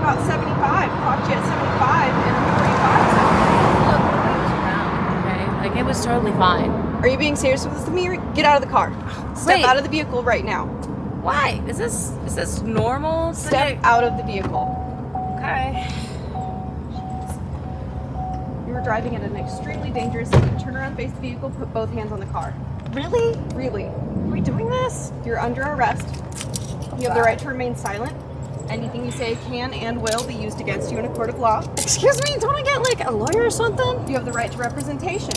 about 75. Clocked you at 75 and 45. Look, it was around, okay? Like, it was totally fine. Are you being serious with me? Get out of the car. Step Wait. out of the vehicle right now. Why? Is this normal? Step out of the vehicle. Okay. You were driving at an extremely dangerous speed. Turn around, face the vehicle, put both hands on the car. Really? Really. Are we doing this? You're under arrest. You have the right to remain silent. Anything you say can and will be used against you in a court of law. Excuse me, don't I get like a lawyer or something? You have the right to representation.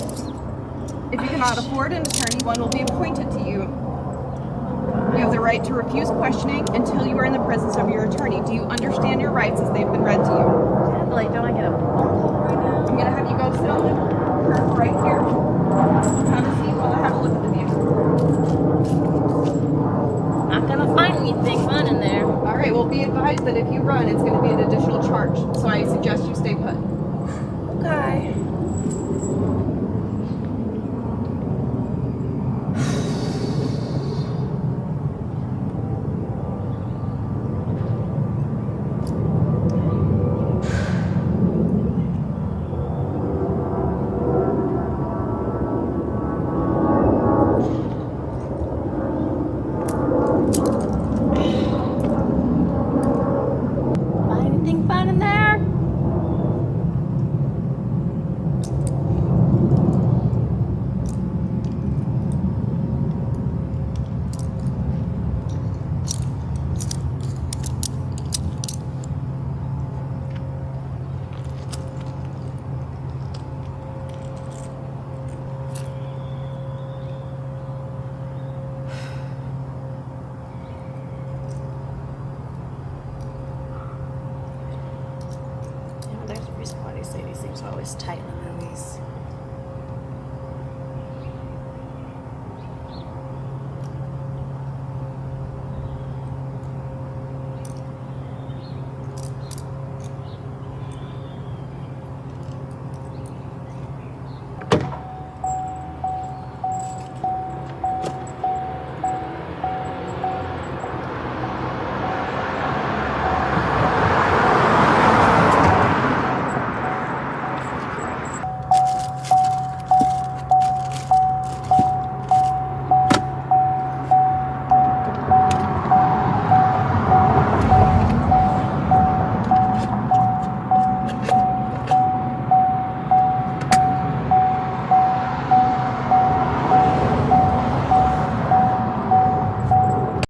If you cannot afford an attorney, one will be appointed to you. You have the right to refuse questioning until you are in the presence of your attorney. Do you understand your rights as they've been read to you? Yeah, but like, don't I get a phone call right now? I'm going to have you go sit on the curb right here. Have a seat while I have a look at the vehicle. Not gonna find anything fun in there. All right, well, be advised that if you run, it's going to be an additional charge. So I suggest you stay put. Okay. Find anything fun in there? You know, there's a reason why they say these things are always tight in the movies.